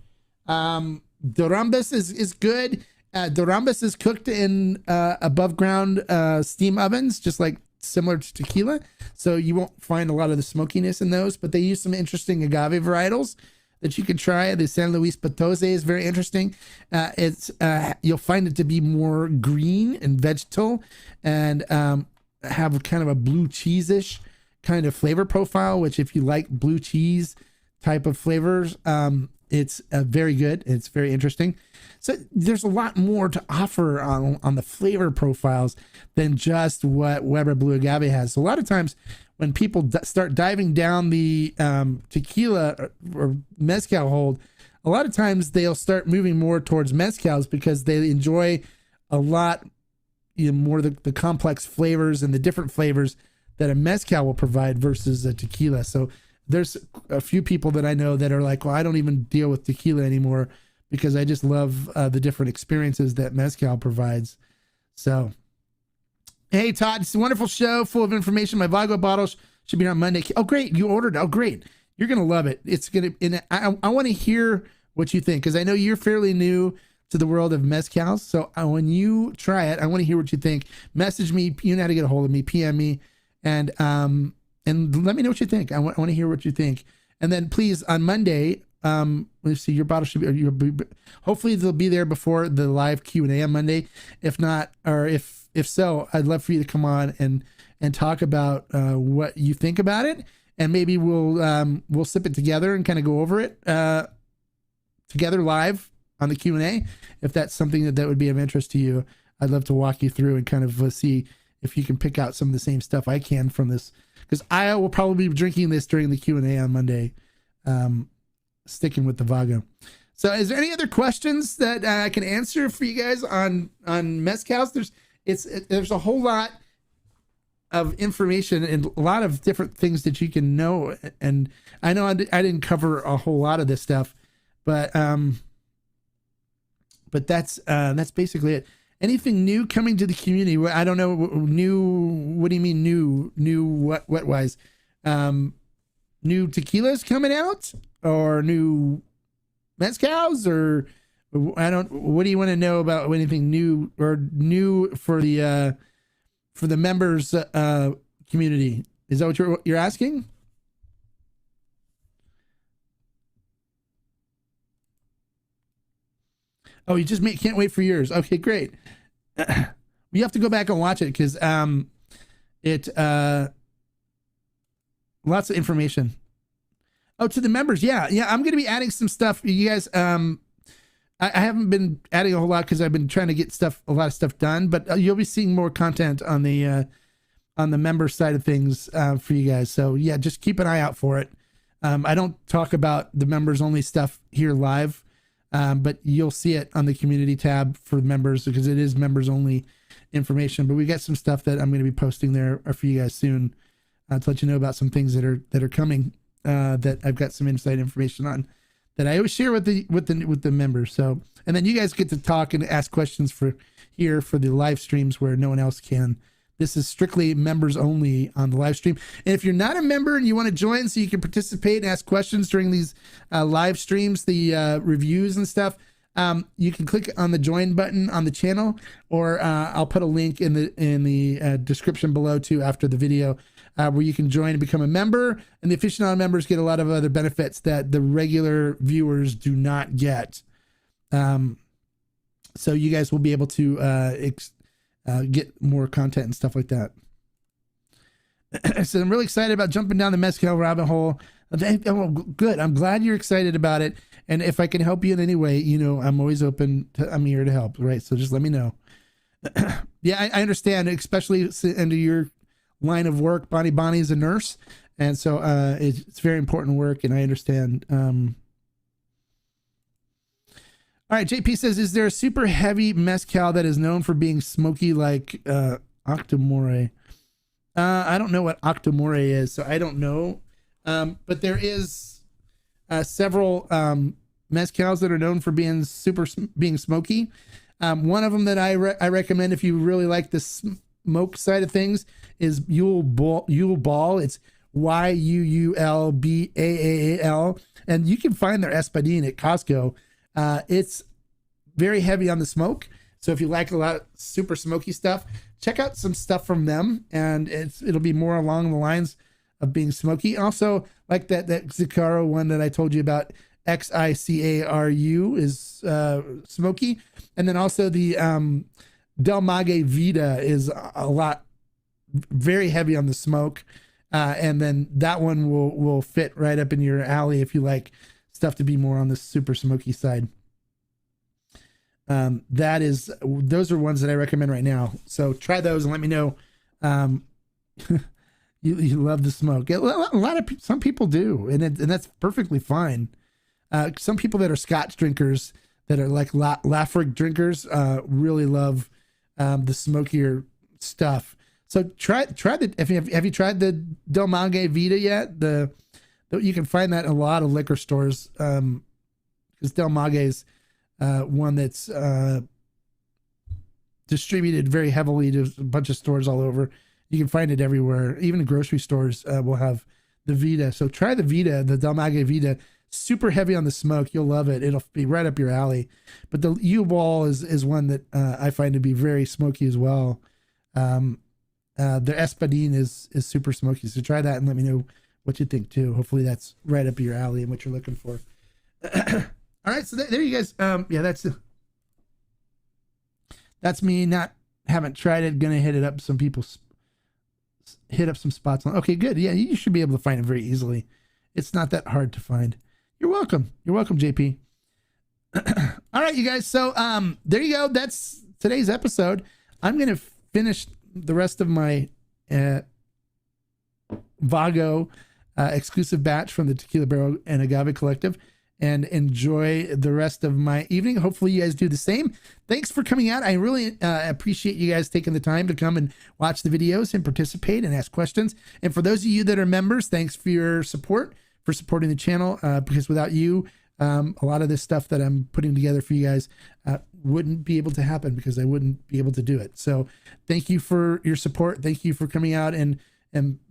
Dorambas is good. Dorambas is cooked in above ground steam ovens, just like similar to tequila. So you won't find a lot of the smokiness in those, but they use some interesting agave varietals that you can try. The San Luis Potose is very interesting. You'll find it to be more green and vegetal and have kind of a blue cheese-ish kind of flavor profile, which if you like blue cheese type of flavors, it's very good. It's very interesting. So there's a lot more to offer on the flavor profiles than just what Weber Blue Agave has. So a lot of times when people start diving down the tequila or mezcal hold, a lot of times they'll start moving more towards mezcals because they enjoy a lot more the complex flavors and the different flavors that a mezcal will provide versus a tequila. So there's a few people that I know that are like, well, I don't even deal with tequila anymore because I just love the different experiences that mezcal provides. So, hey, Todd, it's a wonderful show full of information. My Vago bottles should be here on Monday. Oh, great. You ordered. Oh, great. You're going to love it. It's going to, I want to hear what you think because I know you're fairly new to the world of mezcals. So when you try it, I want to hear what you think. Message me. You know how to get a hold of me. PM me. And let me know what you think. I want to hear what you think. And then please on Monday, let's see, your bottle should be, hopefully they'll be there before the live Q&A on Monday. If not, or if so, I'd love for you to come on and talk about what you think about it. And maybe we'll sip it together and kind of go over it together live on the Q&A. If that's something that would be of interest to you, I'd love to walk you through and kind of see if you can pick out some of the same stuff I can from this, because I will probably be drinking this during the Q&A on Monday, sticking with the Vago. So is there any other questions that I can answer for you guys on mezcals? There's a whole lot of information and a lot of different things that you can know. And I know I didn't cover a whole lot of this stuff, but that's basically it. Anything new coming to the community? I don't know. New? What do you mean new? New what wise? New tequilas coming out, or new mezcals, or I don't. What do you want to know about anything new or new for the members community? Is that what you're asking? Oh, you just can't wait for yours. Okay, great. You have to go back and watch it because lots of information. Oh, to the members, yeah. I'm going to be adding some stuff. You guys, I haven't been adding a whole lot because I've been trying to get a lot of stuff done. But you'll be seeing more content on the member side of things for you guys. So yeah, just keep an eye out for it. I don't talk about the members only stuff here live. But you'll see it on the community tab for members because it is members only information. But we got some stuff that I'm going to be posting there for you guys soon to let you know about some things that are coming that I've got some inside information on that I always share with the members. So, and then you guys get to talk and ask questions for the live streams where no one else can. This is strictly members only on the live stream. And if you're not a member and you want to join so you can participate and ask questions during these live streams, the reviews and stuff, you can click on the join button on the channel, or I'll put a link in the description below too after the video where you can join and become a member. And the aficionado members get a lot of other benefits that the regular viewers do not get. So you guys will be able to get more content and stuff like that. So I'm really excited about jumping down the mezcal rabbit hole. Oh, good. I'm glad you're excited about it. And if I can help you in any way, I'm always open. I'm here to help. Right. So just let me know. Yeah, I understand, especially into your line of work. Bonnie is a nurse, And so it's very important work, and I understand. All right, JP says, is there a super heavy mezcal that is known for being smoky like Octomore? I don't know what Octomore is, so I don't know. But there is several mezcals that are known for being being smoky. One of them that I recommend if you really like the smoke side of things is Yule Ball. It's Yuulbaal, and you can find their Espadin at Costco. It's very heavy on the smoke, so if you like a lot of super smoky stuff, check out some stuff from them, and it'll be more along the lines of being smoky. Also, like that Xicaro one that I told you about, Xicaru, is smoky, and then also the Del Maguey Vida is a lot very heavy on the smoke, and then that one will fit right up in your alley if you like stuff to be more on the super smoky side. Those are ones that I recommend right now. So try those and let me know. You love the smoke. Some people do, and that's perfectly fine. Some people that are Scotch drinkers, that are like Lafroig drinkers, really love the smokier stuff. So try the. Have you tried the Del Maguey Vida yet? You can find that in a lot of liquor stores, because Del Maguey's one that's distributed very heavily to a bunch of stores all over. You can find it everywhere. Even the grocery stores will have the Vida. So try the Vida, the Del Maguey Vida. Super heavy on the smoke. You'll love it. It'll be right up your alley. But the U-Ball is one that I find to be very smoky as well. The Espadin is super smoky. So try that and let me know what you think too. Hopefully that's right up your alley and what you're looking for. All right, so there you guys. Yeah, that's me. Haven't tried it. Gonna hit up some spots. Okay, good. Yeah, you should be able to find it very easily. It's not that hard to find. You're welcome. You're welcome, JP. All right, you guys. So there you go. That's today's episode. I'm gonna finish the rest of my Vago exclusive batch from the Tequila Barrel and Agave Collective, and enjoy the rest of my evening. Hopefully you guys do the same. Thanks for coming out. I really appreciate you guys taking the time to come and watch the videos and participate and ask questions. And for those of you that are members, thanks for your support, for supporting the channel, because without you, a lot of this stuff that I'm putting together for you guys wouldn't be able to happen, because I wouldn't be able to do it. So thank you for your support. Thank you for coming out and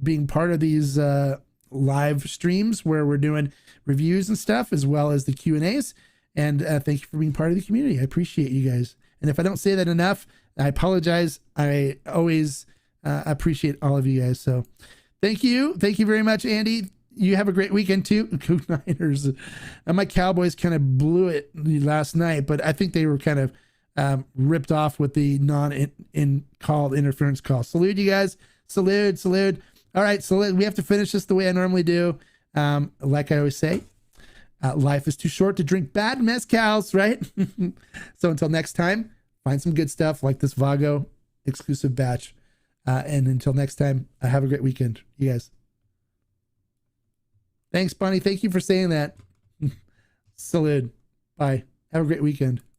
being part of these live streams where we're doing reviews and stuff, as well as the Q&As. And thank you for being part of the community. I appreciate you guys. And if I don't say that enough, I apologize. I always appreciate all of you guys. So thank you. Thank you very much, Andy. You have a great weekend too. Go Niners. My Cowboys kind of blew it last night, but I think they were kind of ripped off with the non-called interference call. Salute you guys. Salute. All right, so we have to finish this the way I normally do. Like I always say, life is too short to drink bad mezcals, right? So until next time, find some good stuff like this Vago exclusive batch. And until next time, have a great weekend, you guys. Thanks, Bonnie. Thank you for saying that. Salute. Bye. Have a great weekend.